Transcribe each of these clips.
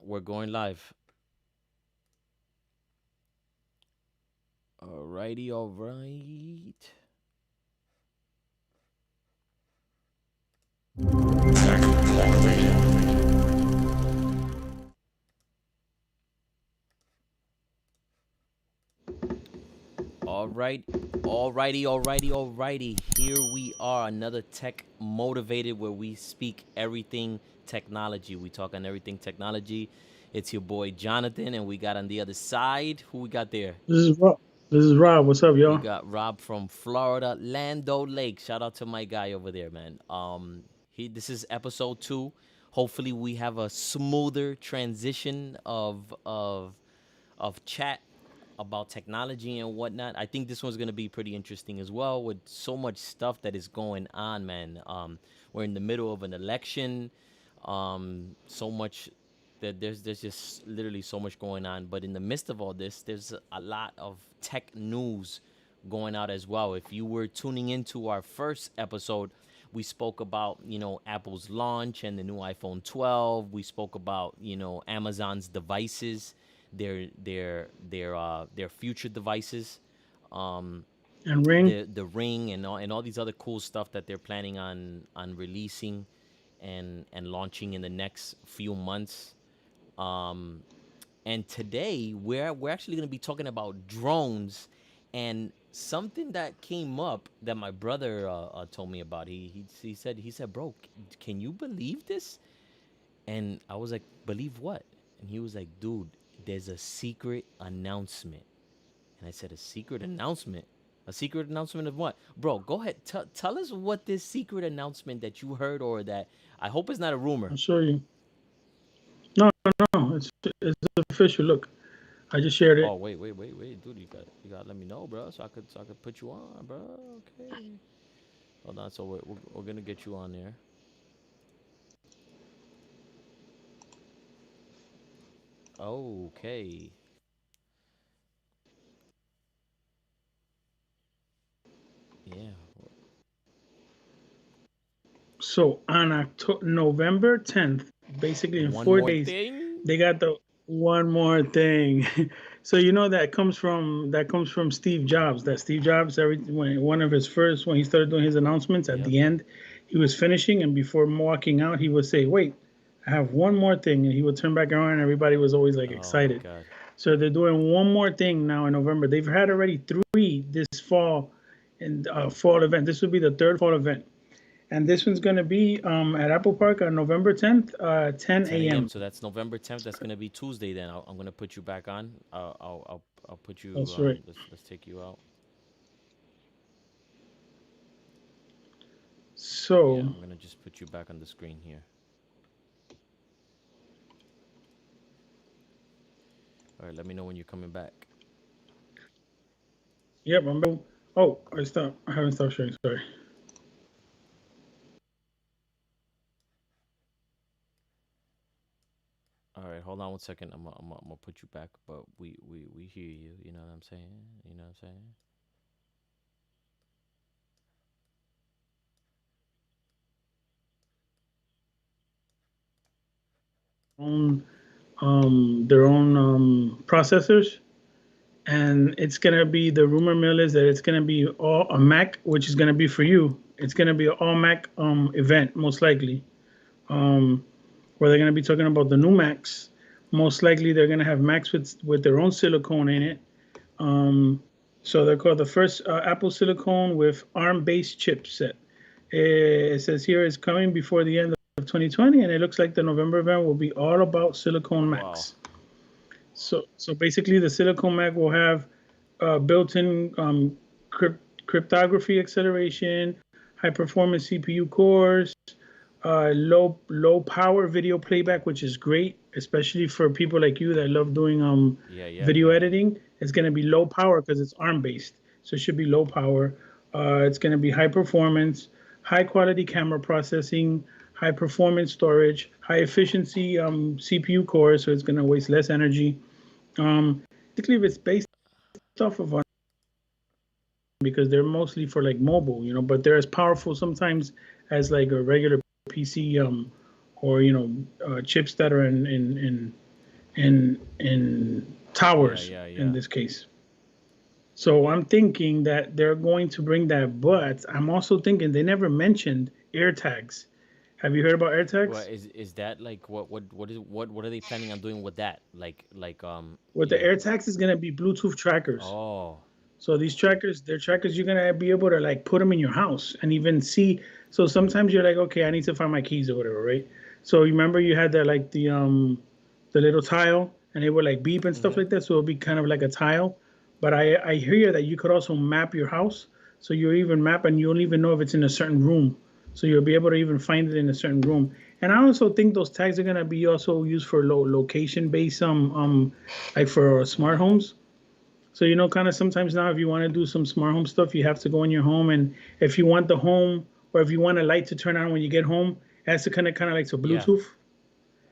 We're going live. Alrighty, all right. All right, alrighty. Here we are, another Tech Motivated, where we speak everything technology. We talk on everything technology. It's your boy Jonathan, and we got on the other side. Who we got there? This is Rob. This is Rob. What's up, We y'all? got Rob from Florida, Lando Lake. Shout out to my guy over there, man. This is episode 2. Hopefully, we have a smoother transition of chat about technology and whatnot. I think this one's gonna be pretty interesting as well, with so much stuff that is going on, man. We're in the middle of an election. So much that there's just literally so much going on. But in the midst of all this, there's a lot of tech news going out as well. If you were tuning into our first episode, we spoke about Apple's launch and the new iPhone 12. We spoke about Amazon's devices, their future devices, um, And Ring. the Ring and all these other cool stuff that they're planning on releasing and launching in the next few months. Um, and today we're actually going to be talking about drones and something that came up that my brother told me about. He said, bro, can you believe this? And I was like, believe what? And he was like, dude, there's a secret announcement. And I said, a secret announcement? A secret announcement of what? Bro, go ahead. Tell us what this secret announcement that you heard, or that I hope it's not a rumor. I'll show you. No, no, it's official. Look, I just shared Oh, it. wait, dude, you got to let me know, bro, so I could put you on, bro. Okay. Hold on. So we're gonna get you on there. Okay. Yeah. So on November 10th, basically in One four more days, thing. they got the one more thing. So that comes from Steve Jobs. That Steve Jobs, when one of his first, when he started doing his announcements at Yep. the end, he was finishing, and before walking out, he would say, "Wait, I have one more thing," and he would turn back around, and everybody was always like Oh my excited. God. So they're doing one more thing now in November. They've had already three this fall, and fall event. This will be the third fall event, and this one's going to be at Apple Park on November 10th, 10 10 a.m. a.m. So that's November 10th. That's gonna be Tuesday. Then I'm gonna put you back on. I'll put you. That's right. Let's take you out. Yeah, So, I'm gonna just put you back on the screen here. All right. Let me know when you're coming back. yep, I'm. Oh, I stopped. I haven't stopped sharing. Sorry. All right. Hold on 1 second. I'm gonna put you back. But we hear you. You know what I'm saying? You know what I'm saying? Own, their own processors, and it's gonna be the rumor mill is that it's gonna be all a Mac, which is gonna be for you. It's gonna be an all Mac event most likely. Um, where they're gonna be talking about the new Macs. Most likely they're gonna have Macs with their own silicone in it. Um, so they're called the first Apple silicone with ARM-based chipset. It says here it's coming before the end of 2020, and it looks like the November event will be all about silicone Wow. Macs. So basically, the silicone Mac will have built-in cryptography acceleration, high performance CPU cores, low power video playback, which is great, especially for people like you that love doing Yeah. Yeah. video Yeah. editing. It's going to be low power because it's ARM based, so it should be low power. It's going to be high performance, high quality camera processing, high performance storage, high efficiency CPU cores, so it's going to waste less energy. Basically, it's based off of because they're mostly for like mobile, but they're as powerful sometimes as like a regular PC, or chips that are in in Yeah, towers yeah, in yeah. this case. So I'm thinking that they're going to bring that, but I'm also thinking they never mentioned air tags. Have you heard about air Well, tags? is that like what are they planning on doing with that? With the yeah. air tags is going to be Bluetooth trackers. Oh, So these trackers, they're trackers you're gonna be able to like put them in your house and even see. So sometimes you're like, okay, I need to find my keys or whatever, right? So you remember you had the little tile and it would like beep and stuff mm-hmm. like that. So it'll be kind of like a tile. But I hear that you could also map your house. So you even map and you don't even know if it's in a certain room. So you'll be able to even find it in a certain room. And I also think those tags are gonna be also used for location based like for smart Mm-hmm. homes. So kind of sometimes now, if you want to do some smart home stuff, you have to go in your home, and if you want the home or if you want a light to turn on when you get home, it has to connect kind of like to Yeah. Bluetooth,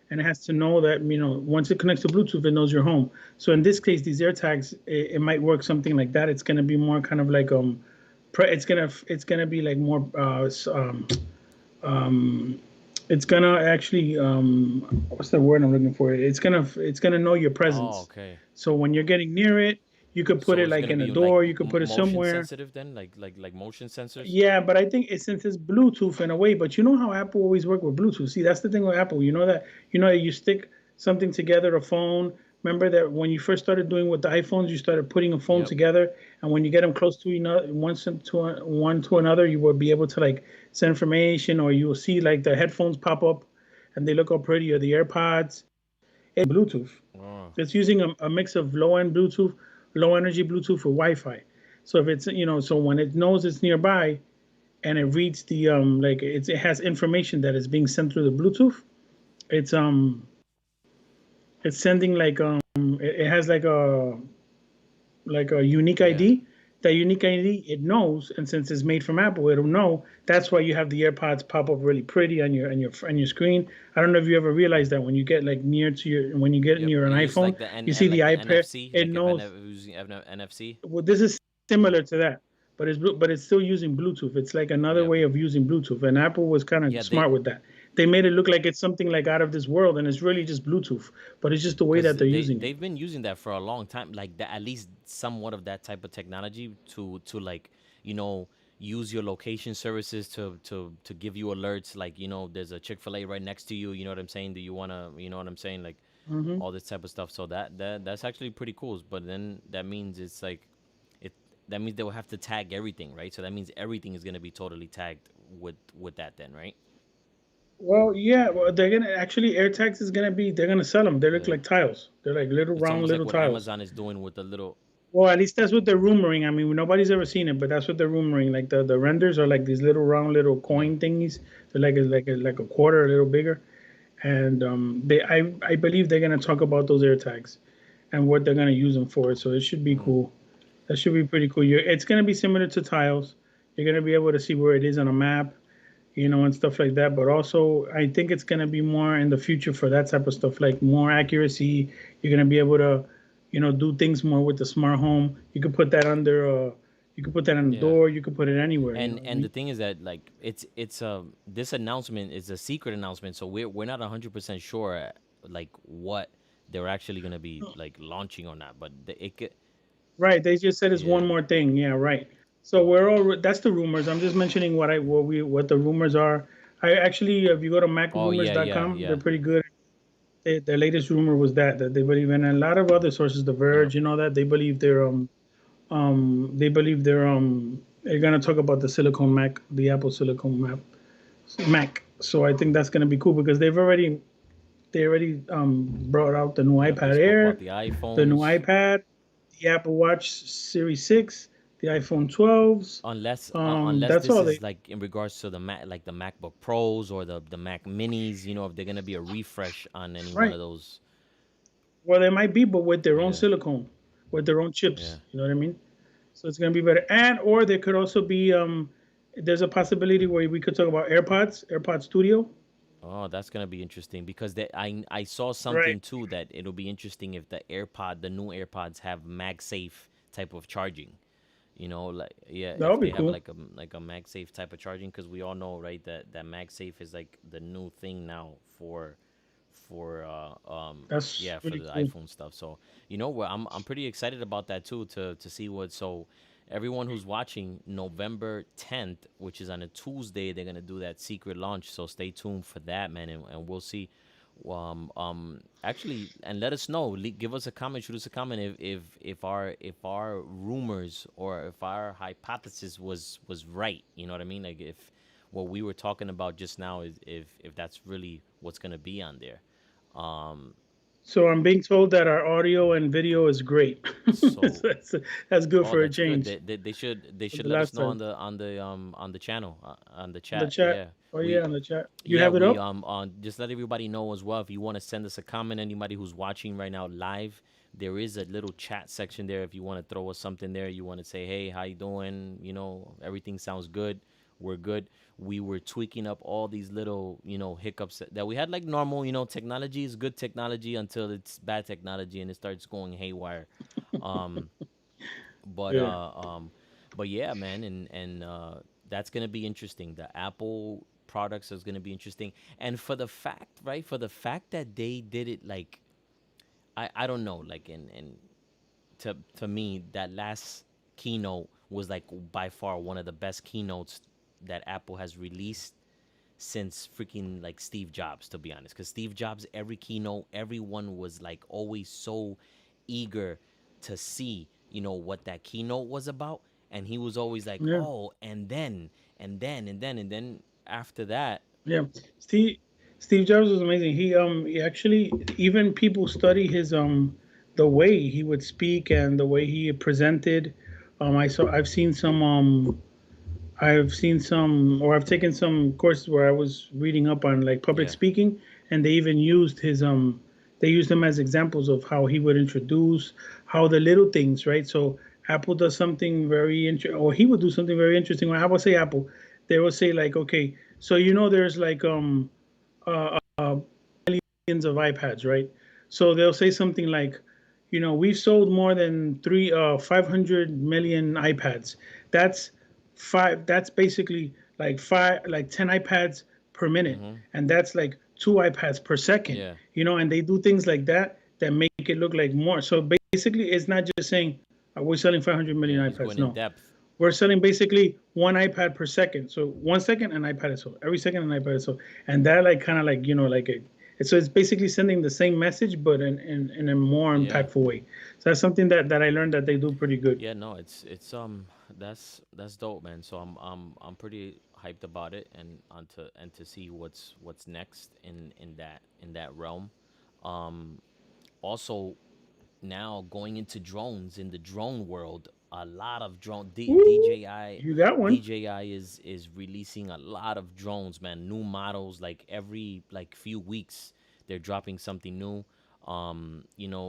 and it has to know that once it connects to Bluetooth, it knows you're home. So in this case, these AirTags, it might work something like that. It's gonna be more kind of like it's gonna be like more it's gonna actually what's the word I'm looking for? It's gonna know your Oh, presence. okay. So when you're getting near it, you could put So it it's like gonna in a be like door, you could put it motion somewhere. sensitive then, like motion sensors. Yeah, but I think since it's Bluetooth in a way, but you know how Apple always work with Bluetooth. See, that's the thing with Apple. You know that you stick something together, a phone. Remember that when you first started doing with the iPhones, you started putting a phone Yep. together, and when you get them close to one to another, you will be able to like send information, or you will see like the headphones pop up, and they look all pretty, or the AirPods. It's using Bluetooth. Oh, It's using a mix of low end Bluetooth, low energy Bluetooth for Wi-Fi. So if so when it knows it's nearby, and it reads like it has information that is being sent through the Bluetooth. It's it's sending like it has like a unique yeah. ID. That unique ID it knows, and since it's made from Apple, it'll know. That's why you have the AirPods pop up really pretty on your screen. I don't know if you ever realized that when you get like near to your when you get Yep. near an It uses iPhone, like the you see the like the iPad. NFC, It like if knows. using NFC. Well, this is similar to that, but it's still using Bluetooth. It's like another Yep. way of using Bluetooth, and Apple was kind of Yeah, they smart with that. They made it look like it's something like out of this world, and it's really just Bluetooth, but it's just the way because that they're using it. they've been using that for a long time, like that, at least somewhat of that type of technology to like you know use your location services to give you alerts, like there's a Chick-fil-A right next to you. You know what I'm saying? Do you want to, you know what I'm saying, like Hmm. all this type of stuff. So that's actually pretty cool. But then that means it's like it that means they will have to tag everything, right? So that means everything is going to be totally tagged with that then, right? Well, yeah, well, they're gonna actually AirTags is gonna be they're gonna sell them. They look Yeah. like tiles. They're like little It's round almost like little what tiles. Amazon is doing with the little. Well, at least that's what they're rumoring. I mean, nobody's ever seen it, but that's what they're rumoring. Like the renders are like these little round little Yeah. coin thingies. They're like a quarter, a little bigger. And I believe they're gonna talk about those AirTags and what they're gonna use them for. So it should be Mm. cool. That should be pretty cool. It's gonna be similar to tiles. You're gonna be able to see where it is on a map, and stuff like that. But also, I think it's gonna be more in the future for that type of stuff, like more accuracy. You're gonna be able to, do things more with the smart home. You could put that on the Yeah. door. You could put it anywhere. You know what I And the mean? thing is that like it's this announcement is a secret announcement, so we're not 100% sure like what they're actually gonna be like launching or not. But it could. Right. They just said it's Yeah. one more thing. Yeah. Right. So we're all. That's the rumors. I'm just mentioning what the rumors are. I actually, if you go to Oh yeah, yeah, macrumors.com, they're yeah. pretty good. Their latest rumor was that they believe in, and a lot of other sources, The Yep. Verge, that they're gonna talk about the silicone Mac, the Apple silicone Mac. So I think that's gonna be cool because they already brought out the new Yep. They iPad spoke about Air, the the new iPhones. iPad, the Apple Watch Series 6, the iPhone 12s. Unless That's this all is they. like in regards to the Mac, like the MacBook Pros or the Mac Minis, if they're gonna be a refresh on any one Right. of those. Well, they might be, but with their own Yeah. silicone, with their own Yeah. chips. You know what I mean? So it's gonna be better. And or there could also be there's a possibility where we could talk about AirPods Studio. Oh, that's gonna be interesting because I saw Right. something too that it'll be interesting if the new AirPods have MagSafe type of charging. Like yeah, That if would they be have cool. like a MagSafe type of charging, because we all know, right, that MagSafe is like the new thing now for That's yeah, for really the cool. iPhone stuff. So you know what, I'm pretty excited about that too, to see what. So everyone who's watching, November 10th, which is on a Tuesday, they're gonna do that secret launch. So stay tuned for that, man, and we'll see. Actually, and let us know. Give us a comment, shoot us a comment if our rumors or if our hypothesis was right. You know what I mean? Like if what we were talking about just now is if that's really what's gonna be on there. Um, So I'm being told that our audio and video is great. so That's good oh, for a that's good. change They for should the let us last know time. on the channel, on the On the chat. chat. Yeah, Oh yeah, we on the chat. You yeah have it we up? just let everybody know as well. If you want to send us a comment, anybody who's watching right now live, there is a little chat section there. If you want to throw us something there, you want to say, hey, how you doing? You know, everything sounds good. We're good. We were tweaking up all these little, hiccups that we had. Like normal, technology is good technology until it's bad technology and it starts going haywire. Um, but Yeah. uh um but yeah, man, and that's gonna be interesting. The Apple products is gonna be interesting. And for the fact, right, for the fact that they did it, like, I don't know, like, and to me, that last keynote was like by far one of the best keynotes that Apple has released since freaking like Steve Jobs, to be honest. Because Steve Jobs, every keynote, everyone was like always so eager to see, what that keynote was about. And he was always like, Yeah. oh, and then after that, Yeah. Steve Steve Jobs was amazing. He actually, even people study his the way he would speak and the way he presented. I've seen some, or I've taken some courses where I was reading up on like public yeah, speaking, and they even used they used them as examples of how he would introduce, how the little things, right? So Apple does something very interesting, or he would do something very interesting. Or how about say Apple? They will say like, okay, so there's like millions of iPads, right? So they'll say something like, we've sold more than 500 million iPads. That's that's basically like 10 iPads per minute, mm-hmm, and that's like two iPads per second. yeah, And they do things like that that make it look like more. So basically, it's not just saying we're selling 500 yeah, million he's iPads. going in No, depth. we're selling basically one iPad per second. So 1 second an iPad is sold. Every second an iPad is sold. And that like kind of like, like so it's basically sending the same message but in a more Yeah, impactful way. So that's something that I learned that they do pretty good. yeah, no, it's that's dope, man. So I'm pretty hyped about it, and to see what's next in that realm. Um, Also, now going into drones, in the drone world, a lot of Ooh, you got one. DJI is releasing a lot of drones, man. New models, like every like few weeks they're dropping something new.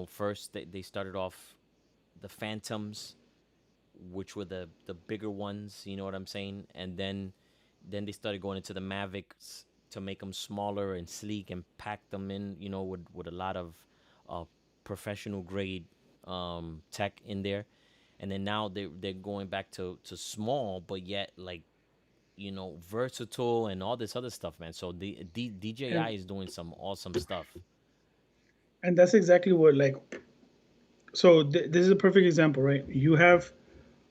First they started off the Phantoms, which were the bigger ones, you know what I'm saying? And then they started going into the Mavics to make them smaller and sleek and pack them in, with a lot of uh, professional grade tech in there. And then now they're going back to small, but yet like, versatile and all this other stuff, man. So DJI And is doing some awesome stuff. that's exactly what like so this is a perfect example, right? You have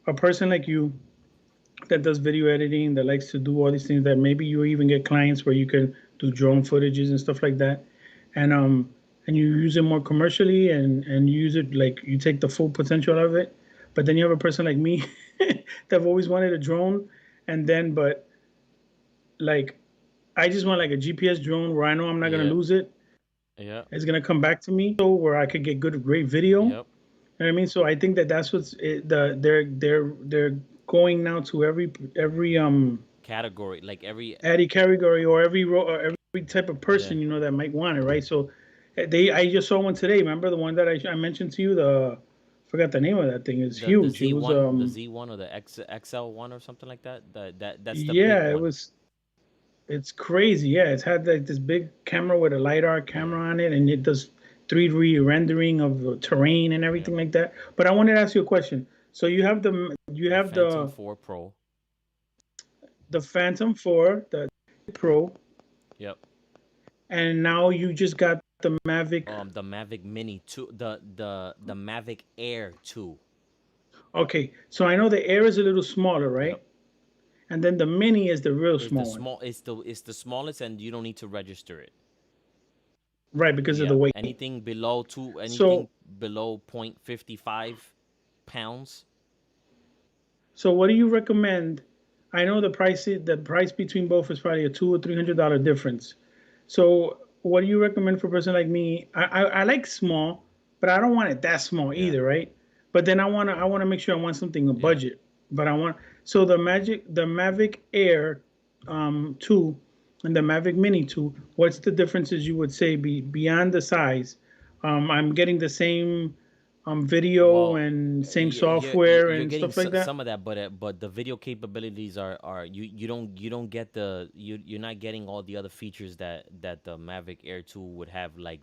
a person like you that does video editing, that likes to do all these things, that maybe you even get clients where you can do drone footages and stuff like that, and you use it more commercially, and you use it like you take the full potential of it. But then you have a person like me that have always wanted a drone, and then but like I just want like a GPS drone where I know I'm not gonna Yep. lose it. Yep. It's gonna come back to me, so where I could get great video. You know Yep. what I mean? So I think that that's what's they're going now to every Category, like every Addy category or or every type of yeah. person that might want it, right? So I just saw one today. Remember the one that I mentioned to you? The forgot the name of that thing. It's The huge. It was Z1, or the XL1 or something like that. That's the big yeah, one. it's crazy. Yeah, it's had like this big camera with a lidar Yeah. camera on it, and it does 3D rendering of the terrain and Yep. everything like that. But I wanted to ask you a question. So you The have Phantom 4 Pro. the Phantom 4, the Pro, Yep. and now you just got the Mavic. The Mavic Mini 2, the Mavic Air 2. Okay, so I know the Air is a little smaller, Yep. right? And then the Mini is the real It's the small one, small it's the smallest, and you don't need to register it. right? Because of the Yep. weight. Anything So, below 0.55 pounds. so what do you recommend? I know the price between both is probably a $200 or $300 difference. So, what do you recommend for a person like me? I like small, but I don't want it that small Yeah. either, right? But then I wanna make sure I want something a Yeah. budget. But I want so the Mavic Air 2 and the Mavic Mini 2. What's the differences you would say be beyond the size? I'm getting the same video Well, and same you're software you're and getting stuff like that. some of that, but the video capabilities are you don't get you're not getting all the other features that the Mavic Air 2 would have, like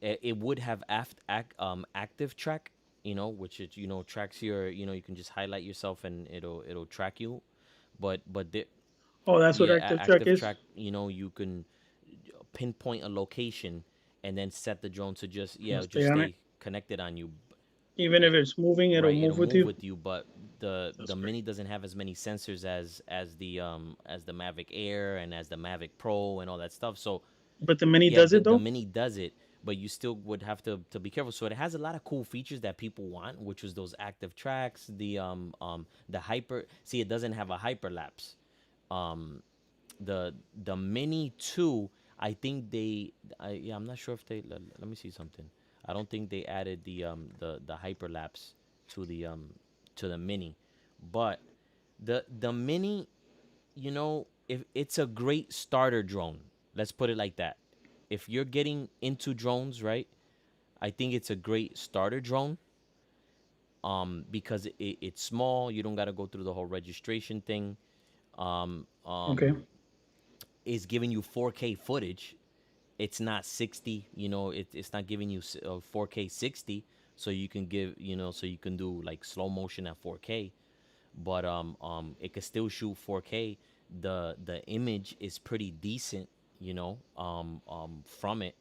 it would have active track, which is, tracks your, you can just highlight yourself and it'll track you. But the Oh, that's what Yeah, Active Track active is. track, you can pinpoint a location and then set the drone to just, I'll yeah, stay just on it. stay connected on you. Even if It, it's moving, it'll right, move it'll with move you. with you, but That's the great. Mini doesn't have as many sensors as the Mavic Air and as the Mavic Pro and all that stuff. So But the Mini yeah, does it the though. Mini does it, but you still would have to be careful. So it has a lot of cool features that people want, which was those active tracks, the hyper. See, it doesn't have a hyperlapse. Um, the Mini 2, I think yeah, I'm not sure if let me see something. I don't think they added the hyperlapse to the Mini, but the Mini, if it's a great starter drone, let's put it like that. If you're getting into drones, right? I think it's a great starter drone, because it's small. You don't got to go through the whole registration thing. Um, Okay. um, is giving you 4K footage. It's not 60, it's not giving you 4K 60, so you can so you can do like slow motion at 4K, but it can still shoot 4K. The image is pretty decent, from it.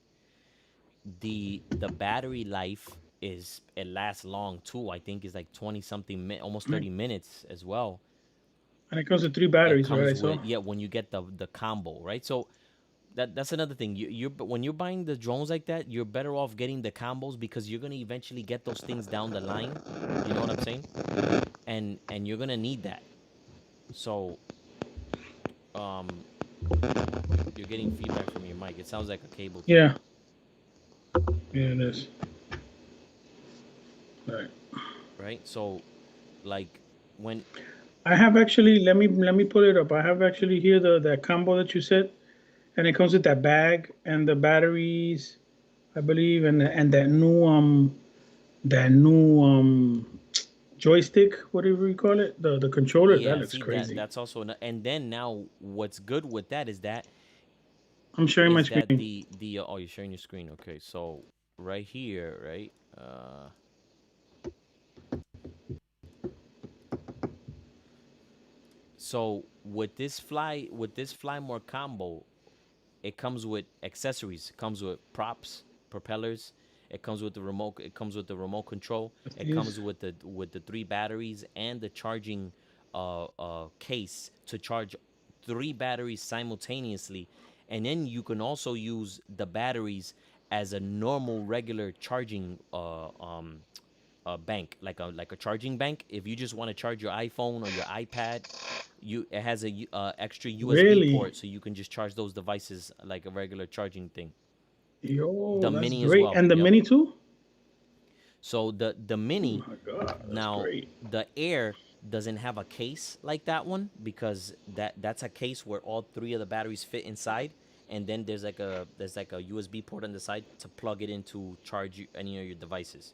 The battery life it lasts long too. I think it's like 20 something almost And 30 minutes as well. it comes with three It batteries, right? I comes saw. with, yeah, when you get the combo, right? So that's another thing. You're when you're buying the drones like that, you're better off getting the combos, because you're gonna eventually get those things down the line. You know what I'm saying? And you're gonna need that. So um, you're getting feedback from your mic. It sounds like a cable too, Yeah. Yeah, it is. All right. right? So like when I have actually. Let me pull it up. I have actually here the that combo that you said, and it comes with that bag and the batteries, I believe, and that new joystick, whatever you call it, the controller. That yeah, looks see that crazy. that's also and then now what's good with that I'm sharing my is that screen. the oh, you're sharing your screen. Okay, so right here, right? So with this fly more combo, it comes with accessories. It comes with props, propellers. It comes with the remote. It comes with the remote control. What's It these? comes with the three batteries and the charging case to charge three batteries simultaneously. And then you can also use the batteries as a normal regular charging a bank, like a charging bank. If you just want to charge your iPhone or your iPad, it has a extra USB Really? port, so you can just charge those devices like a regular charging thing. Yo, The that's Mini as great. well. And the Yep. Mini too? So the Oh Mini, my god, that's now great. the Air doesn't have a case like that one, because that's a case where all three of the batteries fit inside, and then there's like a USB port on the side to plug it into charge any of your devices.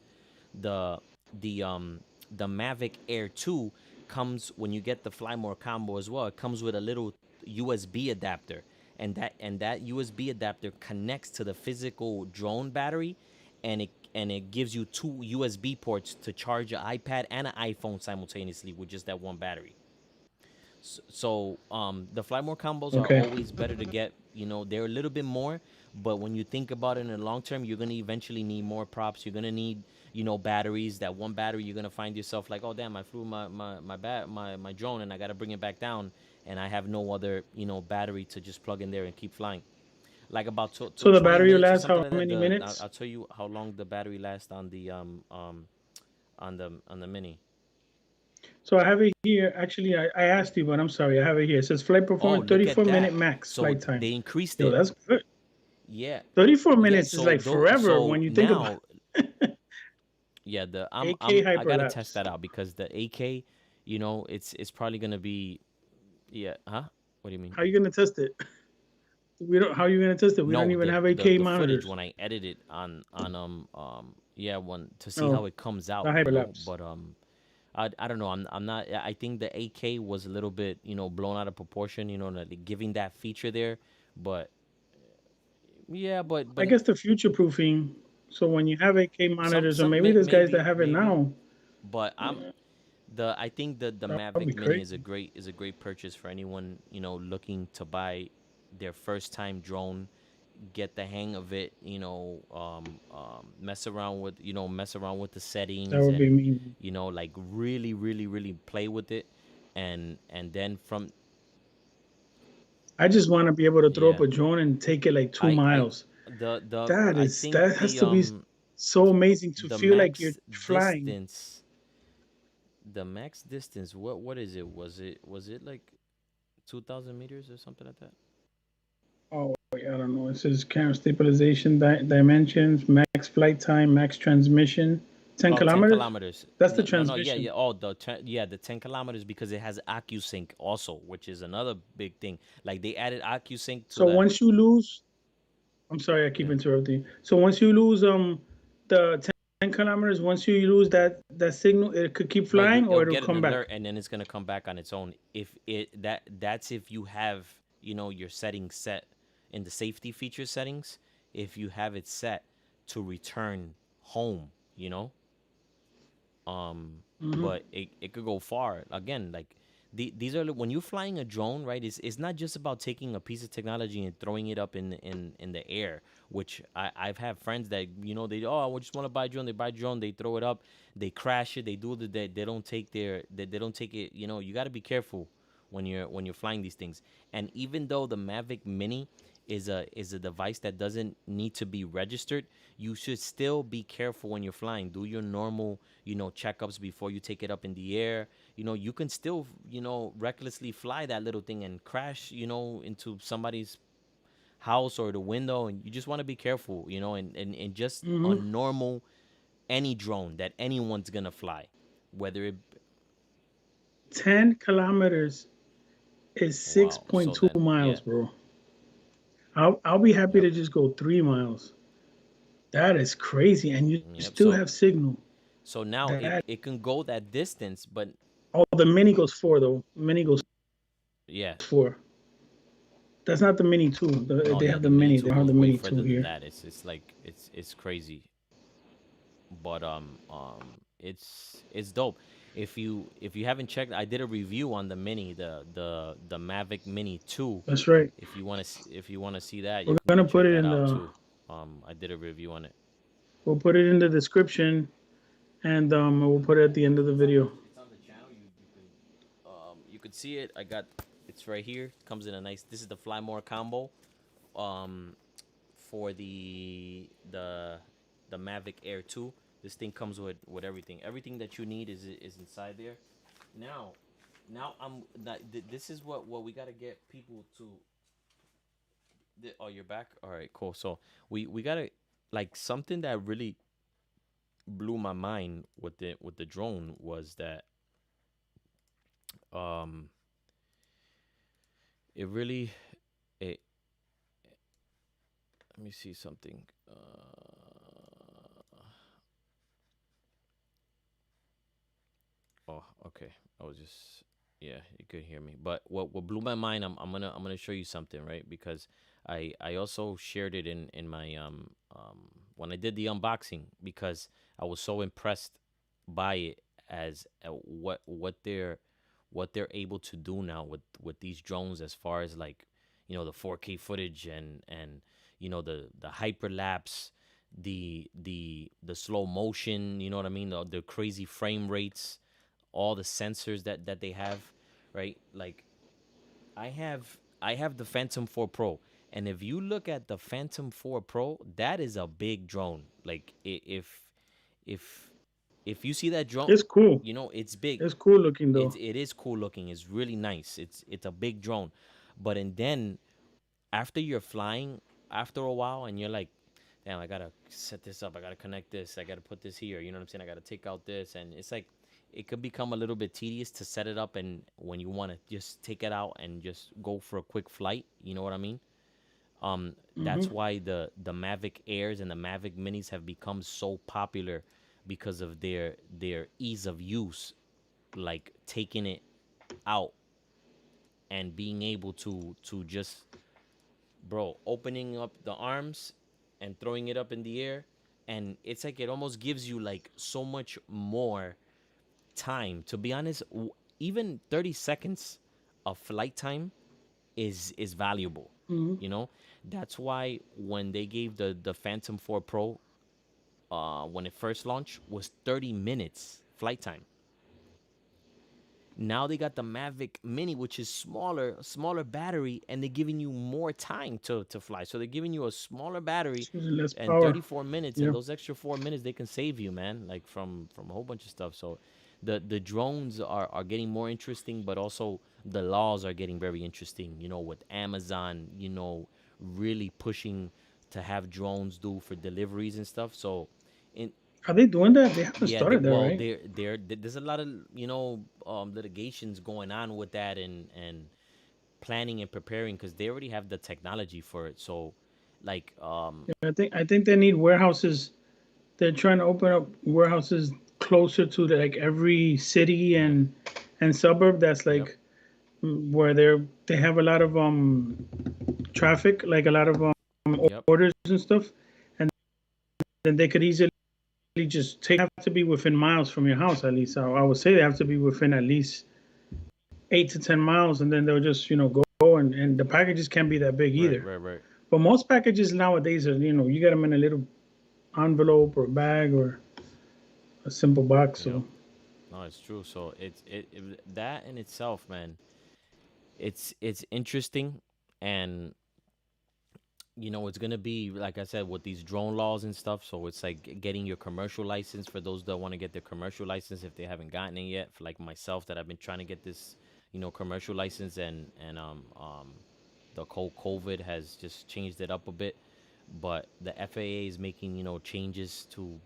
The the um the Mavic Air 2 comes, when you get the Fly More combo as well, it comes with a little USB adapter, and that USB adapter connects to the physical drone battery, and it gives you two USB ports to charge your iPad and an iPhone simultaneously with just that one battery. The fly more combos are Okay. always better to get. You know, they're a little bit more, but when you think about it in the long term, you're gonna eventually need more props. You're gonna need, you know, batteries. That one battery, you're gonna find yourself like, oh damn, I flew my drone and I gotta bring it back down, and I have no other, you know, battery to just plug in there and keep flying. Like about So the 20 battery will minutes or last something how like that. many minutes? I'll tell you how long the battery lasts on the mini. So I have it here. Actually, I asked you, but I'm sorry. I have it here. It says flight Oh, performance look at 34-minute that. max So flight time. they increased Yo, it. that's good. Yeah. 34 Yeah, minutes is like forever so when you think about now, yeah, the AK I got to test hyperlapse. that out because the AK, you know, it's probably going to be, yeah, huh? What do you mean? How you gonna test it? We don't. How you gonna test it? We don't No, even have AK the footage monitors. when I edit it on yeah, one to see Oh, how it comes the out, you know, hyperlapse. but I don't know. I'm not. I think the AK was a little bit, you know, blown out of proportion. You know, like giving that feature there, but yeah, I but guess the future proofing. So when you have AK monitors, or some maybe there's guys that maybe have it now. but I think the That would be Mavic Mini crazy. is a great purchase for anyone, you know, looking to buy their first time drone, get the hang of it, you know, mess around with the That settings would be and, me. you know, like really play with it, and then from I just want to be able to throw up yeah, a drone and take it like two I miles. I think That has to be so amazing to the feel like you're max flying. distance the max distance, what is it? Was it like 2,000 meters or something like that? Oh, wait, I don't know. It says camera stabilization dimensions, max flight time, max transmission, 10 Oh, 10 kilometers. kilometers. That's the No, no, no, yeah, transmission. yeah. Oh, yeah, the 10 kilometers because it has AccuSync also, which is another big thing. Like they added AccuSync to So that. once you lose, I'm sorry, I keep Yeah, interrupting. So once you lose the 10 kilometers, once you lose that signal, it could keep right. flying or It'll it'll get an come back. alert and then it's gonna come back on its own. If it that's if you have, you know, your settings set in the safety feature settings. If you have it set to return home, you know, um Hmm. but it could go far again. Like these are when you're flying a drone, right? It's not just about taking a piece of technology and throwing it up in the air, which I've had friends that, you know, they, oh, I just want to buy a drone. They buy a drone, they throw it up, they crash it, they do they don't take they don't take it. You know, you got to be careful when you're flying these things. And even though the Mavic Mini is a device that doesn't need to be registered, you should still be careful when you're flying. Do your normal, you know, checkups before you take it up in the air. You know, you can still, you know, recklessly fly that little thing and crash, you know, into somebody's house or the window, and you just want to be careful, you know, and just Hmm. on normal any drone that anyone's gonna fly, whether it 10 kilometers is wow, so 6.2 then yeah, miles, bro. I'll be happy yep, to just go 3 miles. That is crazy, and you yep. still So have signal. now That it can go that distance, but oh, the mini goes four though. Mini goes yeah, four. That's not the mini two. no, They yeah, have the the Mini mini. 2 They don't have goes the way mini two further than here. that. It's like it's crazy, but it's dope. If you haven't checked, I did a review on the Mini, the Mavic Mini 2. That's right. If you want to see that, you We're can go gonna put check it that in out the. too. I did a review on it. We'll put it in the description, and we'll put it at the end of the video. It's on the channel. You could see it. It's right here. Comes in a nice. This is the Fly More combo. Um, for the Mavic Air 2. This thing comes with everything. Everything that you need is inside there. Now, this is what we got to get people to. Oh, you're back. All right, cool. So we got to, like, something that really blew my mind with the drone was that um it really it let me see something. Oh, okay. I was just yeah, you could hear me. But what blew my mind, I'm gonna show you something, right? Because I also shared it in my when I did the unboxing because I was so impressed by it as what they're able to do now with these drones, as far as like, the 4K footage, and the hyperlapse, the slow motion, you know what I mean, the crazy frame rates, all the sensors that they have, right? Like, I have the Phantom 4 Pro, and if you look at the Phantom 4 Pro, that is a big drone. Like, if if you see that drone, It's cool. it's big. It's cool looking It's though. it is cool looking. It's really nice. It's a big drone, but and then after you're flying, after a while, and you're like, damn, I gotta set this up. I gotta connect this. I gotta put this here. You know what I'm saying? I gotta take out this, and it's like it could become a little bit tedious to set it up, and when you want to just take it out and just go for a quick flight. You know what I mean? Hmm. That's why the Mavic Airs and the Mavic Minis have become so popular, because of their ease of use, like taking it out and being able to just, bro, opening up the arms and throwing it up in the air, and it's like it almost gives you like so much more time. To be honest, even 30 seconds of flight time is valuable. Hmm. You know, that's why when they gave the Phantom 4 Pro, when it first launched, was 30 minutes flight time. Now they got the Mavic Mini, which is smaller battery, and they're giving you more time to fly. So they're giving you a smaller battery It's using less and power. 34 minutes, and Yeah. those extra 4 minutes they can save you, man. Like from a whole bunch of stuff. So the drones are getting more interesting, but also the laws are getting very interesting. With Amazon, really pushing to have drones do for deliveries and stuff. So in Are they doing that? They haven't yeah, started that, well, right? there's a lot of litigations going on with that, and planning and preparing, because they already have the technology for it. So, like, Yeah, I think they need warehouses. They're trying to open up warehouses closer to like every city yeah, and suburb that's yep, like where they have a lot of traffic, like a lot of yep, orders and stuff, and then they could easily just take have to be within miles from your house at least. I would say they have to be within at least 8 to 10 miles, and then they'll just go and the packages can't be that big right, either. right, right. But most packages nowadays are you get them in a little envelope or bag or a simple box. Yep. So No, it's true. So that in itself, man, it's interesting, and it's gonna be like I said with these drone laws and stuff. So it's like getting your commercial license for those that want to get their commercial license if they haven't gotten it yet. For like myself, that I've been trying to get this, commercial license, and the whole COVID has just changed it up a bit. But the FAA is making changes to,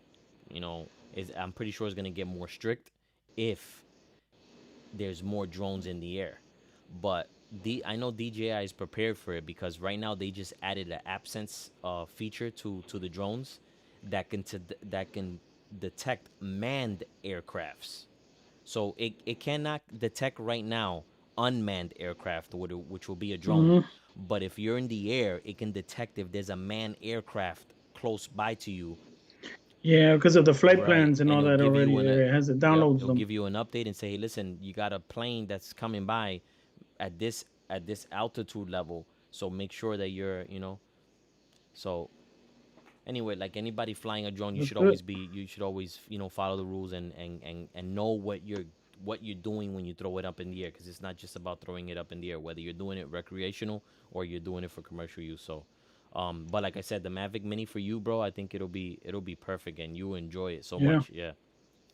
is I'm pretty sure it's gonna get more strict if there's more drones in the air. But I know DJI is prepared for it, because right now they just added an absence feature to the drones that can detect manned aircrafts. So it cannot detect right now unmanned aircraft, which will be a drone. mhm. But if you're in the air, it can detect if there's a manned aircraft close by to you. Yeah, because of the flight Right, plans and and all it'll that give you already. an It has it yep, downloads it'll them. give you an update and say, hey, listen, you got a plane that's coming by at this altitude level, so make sure that you're. So anyway, like anybody flying a drone, That's good. you should always follow the rules, and know what you're doing when you throw it up in the air, because it's not just about throwing it up in the air, whether you're doing it recreational or you're doing it for commercial use. So but like I said, the Mavic Mini for you, bro, I think it'll be perfect, and you enjoy it so Yeah, much. Yeah.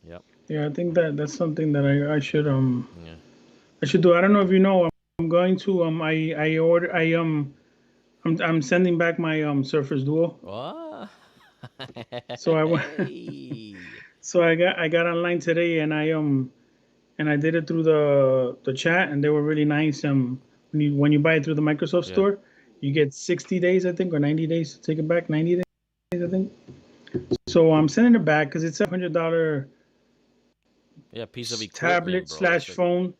Yep. yeah. I think that's something that Yeah. I should do. I don't know if you know. I'm going to I order I'm sending back my Surface Duo. Oh. So I went. Hey. So I got online today and I did it through the chat and they were really nice. When you buy it through the Microsoft Yeah. Store, you get 60 days I think or 90 days to take it back. 90 days I think. So I'm sending it back because it's $100 Yeah. Piece of tablet equipment, bro. It's slash like. phone.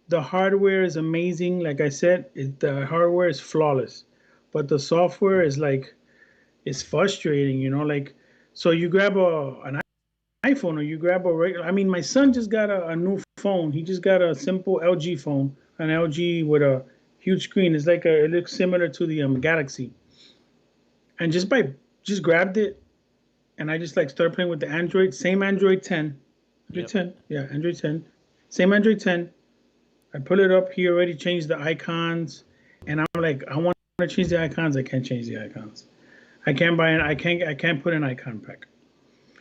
The hardware is amazing. Like I said, the hardware is flawless, but the software is like it's frustrating. Like so you grab an iPhone or you grab a regular. I mean, my son just got a new phone. He just got a simple LG phone, an LG with a huge screen. It's like it looks similar to the Galaxy. And just grabbed it, and I just like started playing with the Android. Same Android 10, Android Yep. 10, yeah, Android 10, same Android 10. I put it up. He already changed the icons, and I'm like, I want to change the icons. I can't change the icons. I can't put an icon pack.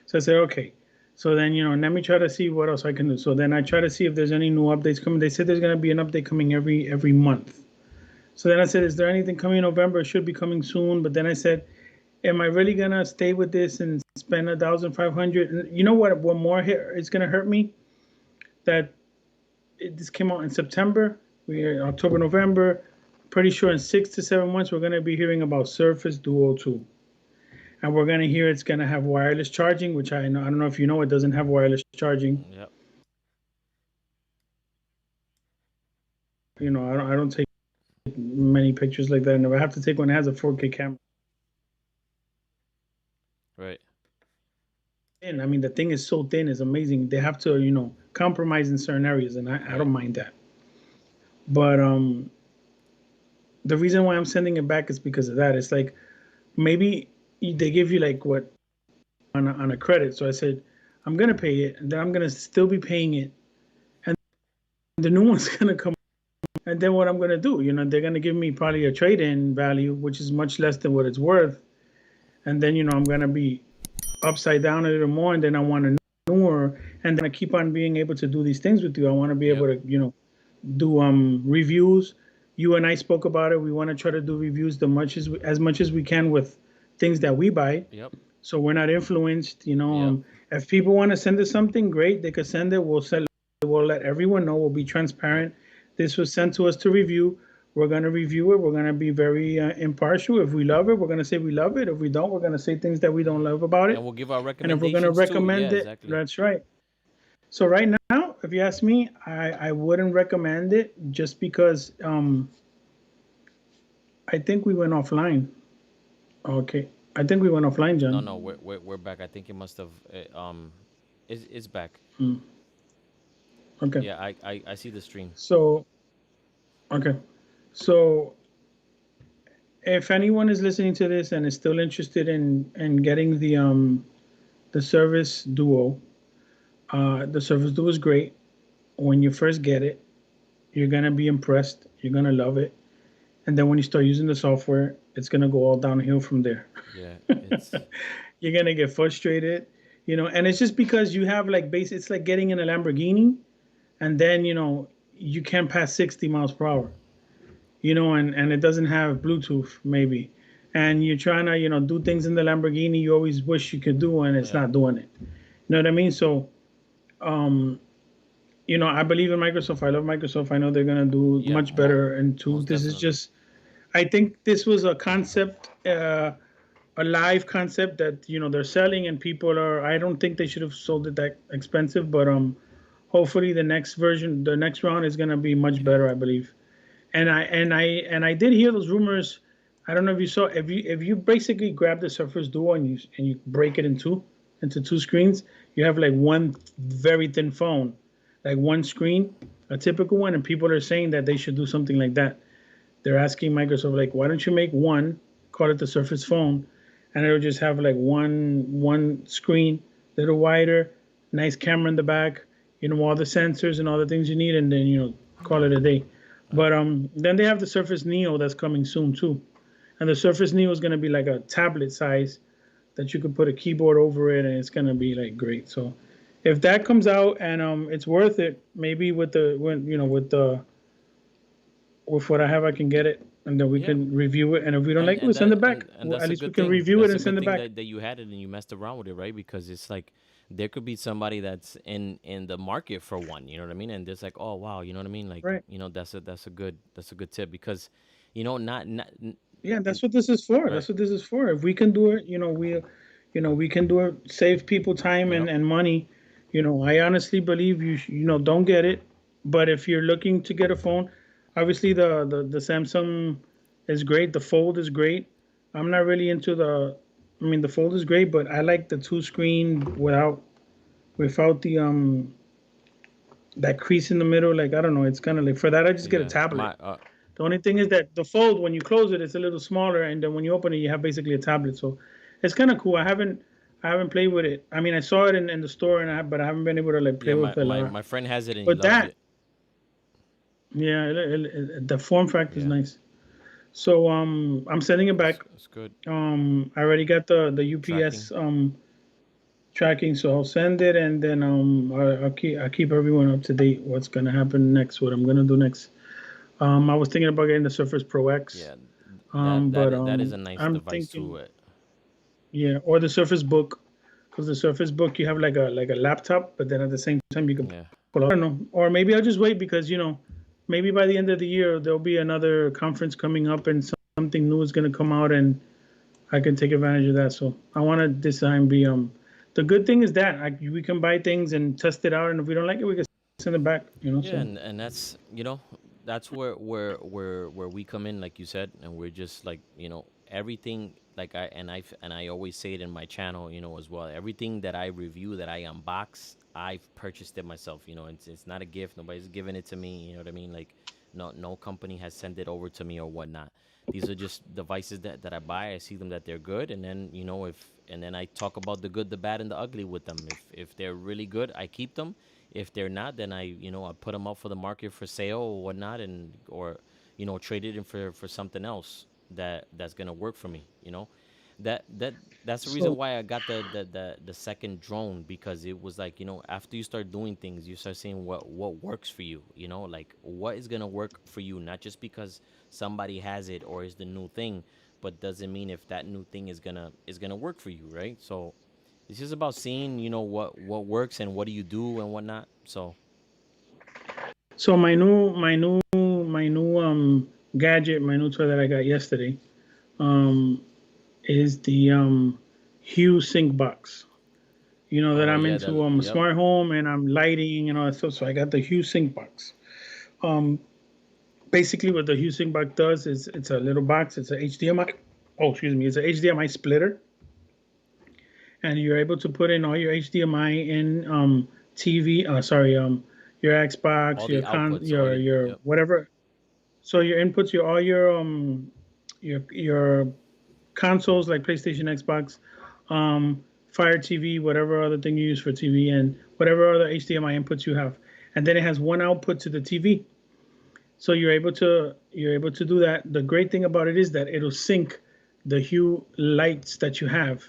So I said, okay. So then, let me try to see what else I can do. So then I try to see if there's any new updates coming. They said there's gonna be an update coming every month. So then I said, is there anything coming in November? It should be coming soon. But then I said, am I really gonna stay with this and spend 1,500? And you know what? What more here is gonna hurt me? That this came out in September. We are October, November. Pretty sure in 6 to 7 months we're gonna be hearing about Surface Duo 2. And we're gonna hear it's gonna have wireless charging, which I know I don't know if you know it doesn't have wireless charging. Yep. I don't take many pictures like that, and if I have to take one that has a 4K camera, Right. and I mean the thing is so thin, it's amazing. They have to compromise in certain areas, and I Right. don't mind that. But the reason why I'm sending it back is because of that. It's like maybe they give you like what on a credit. So I said I'm gonna pay it, and then I'm gonna still be paying it, and the new one's gonna come. And then what I'm gonna do, they're gonna give me probably a trade-in value, which is much less than what it's worth. And then I'm gonna be upside down a little more, and then I want a newer, and then I keep on being able to do these things with you. I want to be able Yep. to do reviews. You and I spoke about it. We want to try to do reviews as much as we can with things that we buy, Yep. so we're not influenced. Yep. If people want to send us something, great, they could send it. We'll let everyone know. We'll be Yep. transparent. This was sent to us to review. We're gonna review it. We're gonna be very impartial. If we love it, we're gonna say we love it. If we don't, we're gonna say things that we don't love about And it. we'll give our And if we're gonna recommendations too. Yeah, recommend it, exactly. that's right. So right now, if you ask me, I wouldn't recommend it just because I think we went offline. Okay, I think we went offline, No, John. no, we're back. I think it must have it's back. Mm, okay, Yeah, I see the stream. so okay, so if anyone is listening to this and is still interested in getting the Service Duo, the Service Duo is great. When you first get it, you're gonna be impressed. You're gonna love it, and then when you start using the software, it's gonna go all downhill from there. Yeah, it's You're gonna get frustrated, and it's just because you have like base. It's like getting in a Lamborghini, and then you can't pass 60 miles per hour, and it doesn't have Bluetooth maybe, and you're trying to do things in the Lamborghini you always wish you could do, and it's yeah. not doing it. You know what I mean? So, um, I believe in Microsoft. I love Microsoft. I know they're gonna do Yeah, much better. And two, most this is definitely. just. I think this was a concept, a live concept that they're selling, and people are. I don't think they should have sold it that expensive, but hopefully the next version, the next round is gonna be much Yeah. better. I believe. And I did hear those rumors. I don't know if you saw if you basically grab the Surface Duo and you break it into two screens, you have like one very thin phone, like one screen, a typical one, and people are saying that they should do something like that. They're asking Microsoft like, why don't you make one, call it the Surface Phone, and it'll just have like one screen, little wider, nice camera in the back, all the sensors and all the things you need, and then call Yeah. it a day. Right. But then they have the Surface Neo that's coming soon too, and the Surface Neo is gonna be like a tablet size that you could put a keyboard over it, and it's gonna be like great. So if that comes out and it's worth it, maybe with what I have, I can get it, and then we Yeah. can review it. And if we don't And like it, we send it back. and Well, that's at a least we good can thing. review it That's and a send good it thing back. that you had it and you messed around with it, right? Because it's like there could be somebody that's in the market for one, you know what I mean? And it's like, oh wow, you know what I mean? Like, Right. that's a good tip because not Yeah, that's what this is for. right. That's what this is for. If we can do it, we can do it. Save people time and Yep. and money. I honestly believe don't get it. But if you're looking to get a phone, obviously the Samsung is great. The Fold is great. I'm not really into the. I mean, the Fold is great, but I like the two screen without without the that crease in the middle. Like I don't know, it's kind of like for that I just get a Yeah, tablet. my The only thing is that the fold when you close it, it's a little smaller, and then when you open it, you have basically a tablet. So it's kind of cool. I haven't played with it. I mean, I saw it in the store, but I haven't been able to like play yeah, with it a lot. my friend has it and he But loves that, it. yeah, the form factor is Yeah, nice. So I'm sending it back. it's good I already got the tracking. UPS tracking, so I'll send it, and then I'll keep everyone up to date. What's gonna happen next? What I'm gonna do next? I was thinking about getting the Surface Pro X, Yeah, that but that is a nice I'm device thinking, too. yeah, or the Surface Book, because the Surface Book you have like a laptop, but then at the same time you can Yeah, pull out. I don't know, or maybe I'll just wait because maybe by the end of the year there'll be another conference coming up and something new is gonna come out and I can take advantage of that. So I want to this time be The good thing is that we can buy things and test it out, and if we don't like it, we can send it back. yeah, So and that's that's where we come in, like you said, and we're just like everything like I always say it in my channel, as well. Everything that I review, that I unbox, I've purchased it myself. It's not a gift. Nobody's giving it to me. You know what I mean? Like no company has sent it over to me or whatnot. These are just devices that I buy. I see them that they're good, and then if and then I talk about the good, the bad, and the ugly with them. If they're really good, I keep them. If they're not, then I put them up for the market for sale or whatnot, and or trade it in for something else that's gonna work for me. That that that's the reason so why I got the second drone, because it was like, after you start doing things, you start seeing what works for you. Like what is gonna work for you, not just because somebody has it or is the new thing, but doesn't mean if that new thing is gonna work for you, right? So it's just about seeing, what works and what do you do and whatnot. So my new gadget, my new toy that I got yesterday, um, is the Hue Sync box. You know that oh I'm yeah, into a yep, smart home and I'm lighting and all that stuff. So I got the Hue Sync box. Um, Basically, what the Hue Sync box does is it's a little box. It's a HDMI. Oh, excuse me. It's a HDMI splitter, and you're able to put in all your HDMI in TV. Sorry, your Xbox, all the outputs, all your yep, whatever. So your inputs, your all your consoles like PlayStation, Xbox, Fire TV, whatever other thing you use for TV, and whatever other HDMI inputs you have, and then it has one output to the TV. So you're able to do that. The great thing about it is that it'll sync the hue lights that you have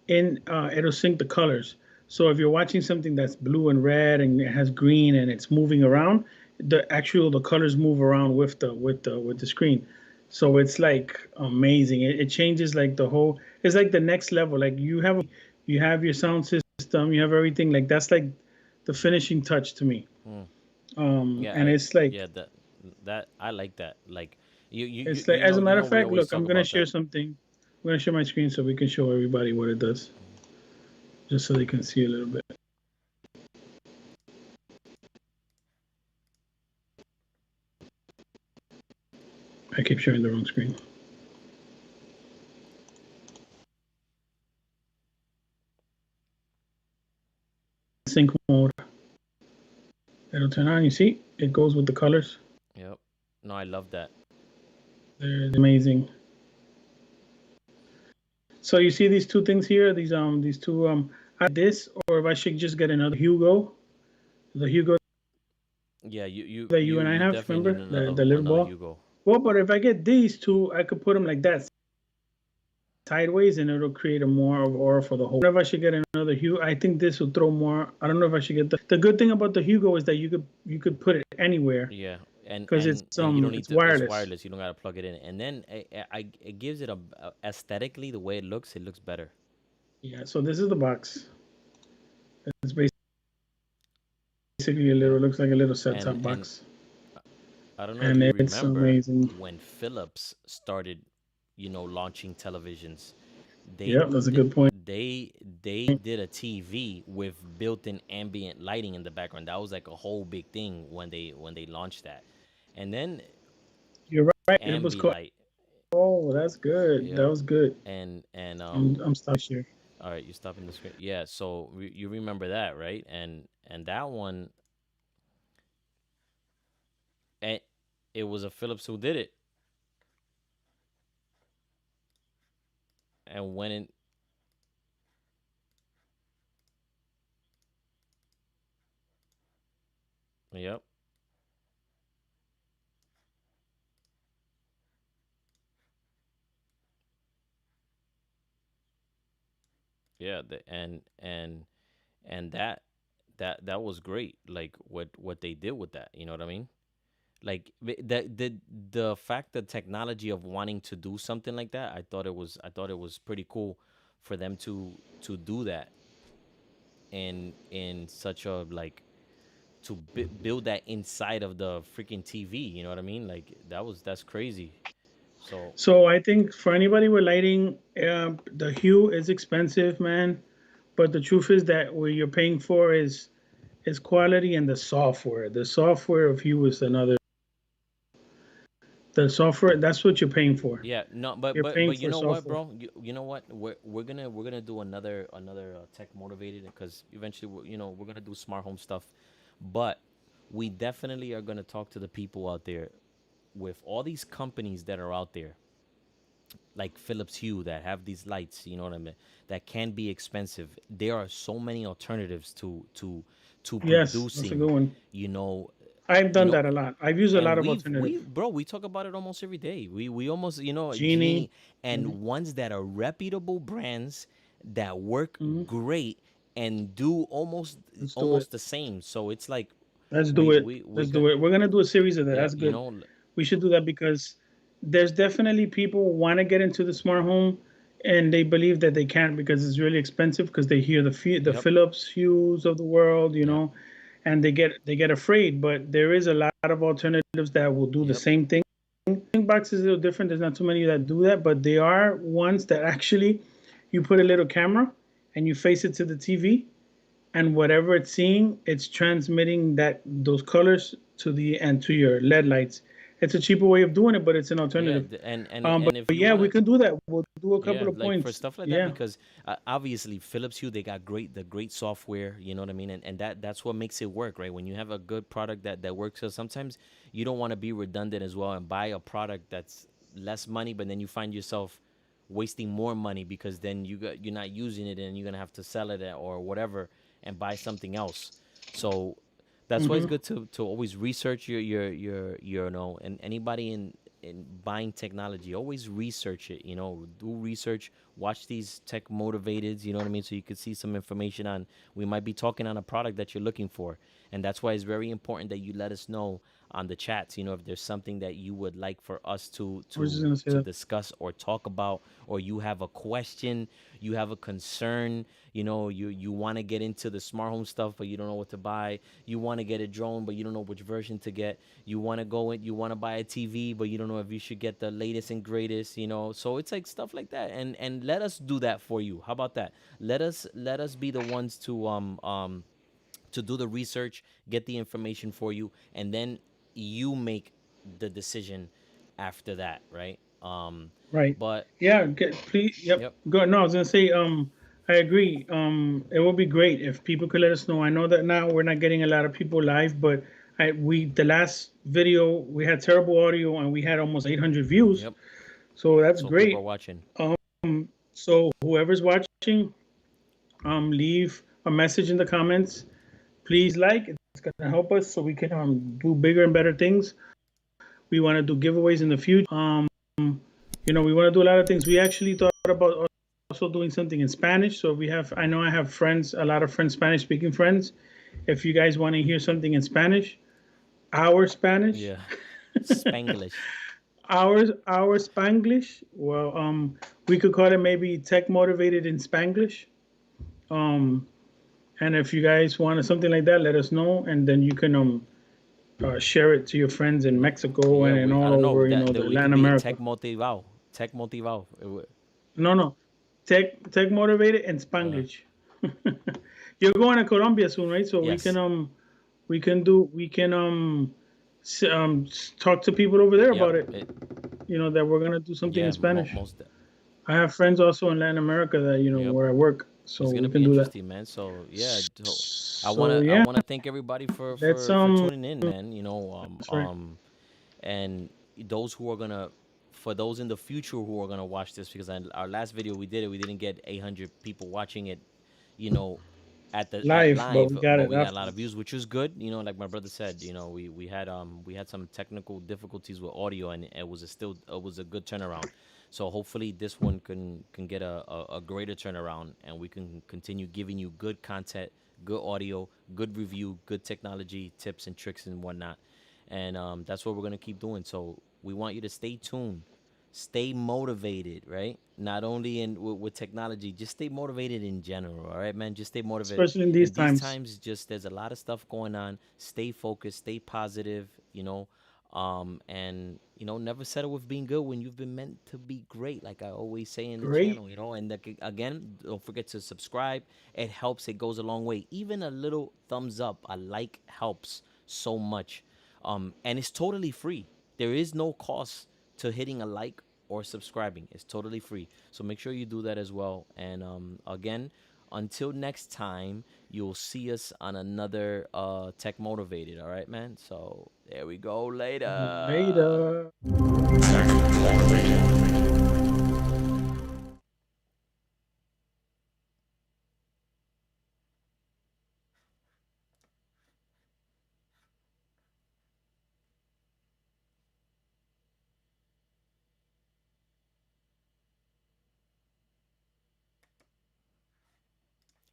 it'll sync the colors. So if you're watching something that's blue and red and it has green and it's moving around, the colors move around with the screen. So it's like amazing. It changes like the whole. It's like the next level. Like you have your sound system, you have everything. Like that's like the finishing touch to me. mm. And it's Yeah, like that I like that. Like as a matter of we fact, always look, talk I'm gonna about share that. something. I'm gonna share my screen so we can show everybody what it does, just so they can see a little bit. I keep sharing the wrong screen. Sync mode. It'll turn on. You see, it goes with the colors. Yep. No, I love that. They're amazing. So you see these two things here. These two this, or if I should just get another Hugo, the Hugo Yeah, that you and I you have. definitely need Remember the little another ball. Hugo. Well, but if I get these two, I could put them like that sideways, and it'll create a more of aura for the whole. If I should get another Hugo, I think this will throw more. I don't know if I should get the good thing about the Hugo is that you could put it anywhere Yeah, and because it's you don't need it's to. It's wireless. wireless. You don't gotta plug it in, and then it gives it aesthetically, the way it looks better. Yeah. So this is the box. It's basically a Yep. little looks like a little set And top box, I don't know if and you it's remember amazing. when Philips started, launching televisions. They Yeah, that's a did, good point. they did a TV with built-in ambient lighting in the background. That was like a whole big thing when they launched that. And then You're right. It was cool. Ambilight, Oh, that's good. That yep. was good. And I'm stopped here. All right, you stopping the screen. Yeah, so you remember that, right? And that one, and it was a Phillips who did it, and when it, yep, yeah, and that was great. Like what they did with that, you know what I mean? Like the fact the technology of wanting to do something like that, I thought it was pretty cool for them to do that in such a like to build that inside of the freaking TV. You know what I mean? Like that's crazy. So So I think for anybody with lighting, the hue is expensive, man. But the truth is that what you're paying for is quality and the software. The software of hue is another. The software, that's what you're paying for. yeah, no, but You're but paying but you for know what, software. bro? You know what? We're gonna do another tech motivated because eventually we're gonna do smart home stuff, but we definitely are gonna talk to the people out there with all these companies that are out there like Philips Hue that have these lights, you know what I mean, that can be expensive. There are so many alternatives to Yes, that's a good producing, one. you know, I've you done know, that a lot. I've used a lot and of we alternative. bro, we talk about it almost every day. We almost, Genie. Genie, and Hmm. ones that are reputable brands that work Hmm. great and do almost Let's do it. almost the same. So it's like Let's do we it. we we Let's got do it. We're gonna do a series of that. yeah, That's good. We should do that because there's definitely people want to get into the smart home, and they believe that they can't because it's really expensive because they hear the yep, Philips Hues of the world, yep, and they get afraid. But there is a lot of alternatives that will do the yep, same thing. Box is a little different. There's not too many that do that, but they are ones that actually you put a little camera and you face it to the TV, and whatever it's seeing, it's transmitting that those colors to the and to your LED lights. It's a cheaper way of doing it, but it's an yeah, alternative. and if But you yeah, want we to. can do that. We'll do a couple Yeah, of like for points. stuff like that Yeah, because obviously Philips Hue they got great software, you know what I mean, and that's what makes it work, right? When you have a good product that works, so sometimes you don't want to be redundant as well and buy a product that's less money, but then you find yourself wasting more money because then you're not using it and you're gonna have to sell it or whatever and buy something else. So that's why it's hmm, good to always research your and anybody in buying technology always research it, do research, watch these tech motivated, you know what I mean, so you could see some information on we might be talking on a product that you're looking for, and that's why it's very important that you let us know on the chats, if there's something that you would like for us to I was just to gonna say to that. discuss or talk about, or you have a question, you have a concern, you want to get into the smart home stuff but you don't know what to buy, you want to get a drone but you don't know which version to get, you want to buy a TV but you don't know if you should get the latest and greatest, so it's like stuff like that, and let us do that for you. How about that? Let us be the ones to do the research, get the information for you, and then you make the decision after that, right? Right. But Yeah. Please. Yep. yep, Go. No, I was gonna say. I agree. It would be great if people could let us know. I know that now we're not getting a lot of people live, but the last video we had terrible audio and we had almost 800 views, yep. so that's So people are great. watching. So whoever's watching, leave a message in the comments. Please like. It's gonna help us so we can do bigger and better things. We want to do giveaways in the future. We want to do a lot of things. We actually thought about also doing something in Spanish. So I know I have friends, a lot of friends, Spanish speaking friends. If you guys want to hear something in Spanish, our Spanish, Yeah. Spanglish. our Spanglish. Well, we could call it maybe tech motivated in Spanglish. Um, and if you guys want something like that, let us know, and then you can share it to your friends in Yeah, Mexico yeah. and We I all don't know over, that the we could Latin be America. tech motivado, tech motivado. No, no, tech motivated and Uh, Spanglish. You're going to Colombia soon, right? So yes. we can talk to people over there Yep. about it. That we're gonna do something in Yeah. Spanish. Most. I have friends also in Latin America that Yep. where I work. So It's gonna we be can do that. interesting, man. So yeah, So I yeah, wanna thank everybody for let's tuning in, man. that's right. And those who are gonna, for those in the future who are gonna watch this, because our last video we did it, we didn't get 800 people watching it, you know, at Live, but live, we got but it we got a lot of afterwards. views, which was good. Like my brother said, we had some technical difficulties with audio, and it was a good turnaround. So hopefully this one can get a greater turnaround, and we can continue giving you good content, good audio, good review, good technology tips and tricks and whatnot. And that's what we're gonna keep doing. So we want you to stay tuned, stay motivated, right? Not only with technology, just stay motivated in general. All right, man. Just stay motivated. Especially in these In these times. times, just there's a lot of stuff going on. Stay focused, stay positive. And never settle with being good when you've been meant to be great. Like I always say in the Great. channel, and again, don't forget to subscribe. It helps. It goes a long way. Even a little thumbs up, a like helps so much. And it's totally free. There is no cost to hitting a like or subscribing. It's totally free. So make sure you do that as well. And again, until next time, you'll see us on another Tech Motivated. All right, man? So there we go. Later. Later.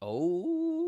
Oh.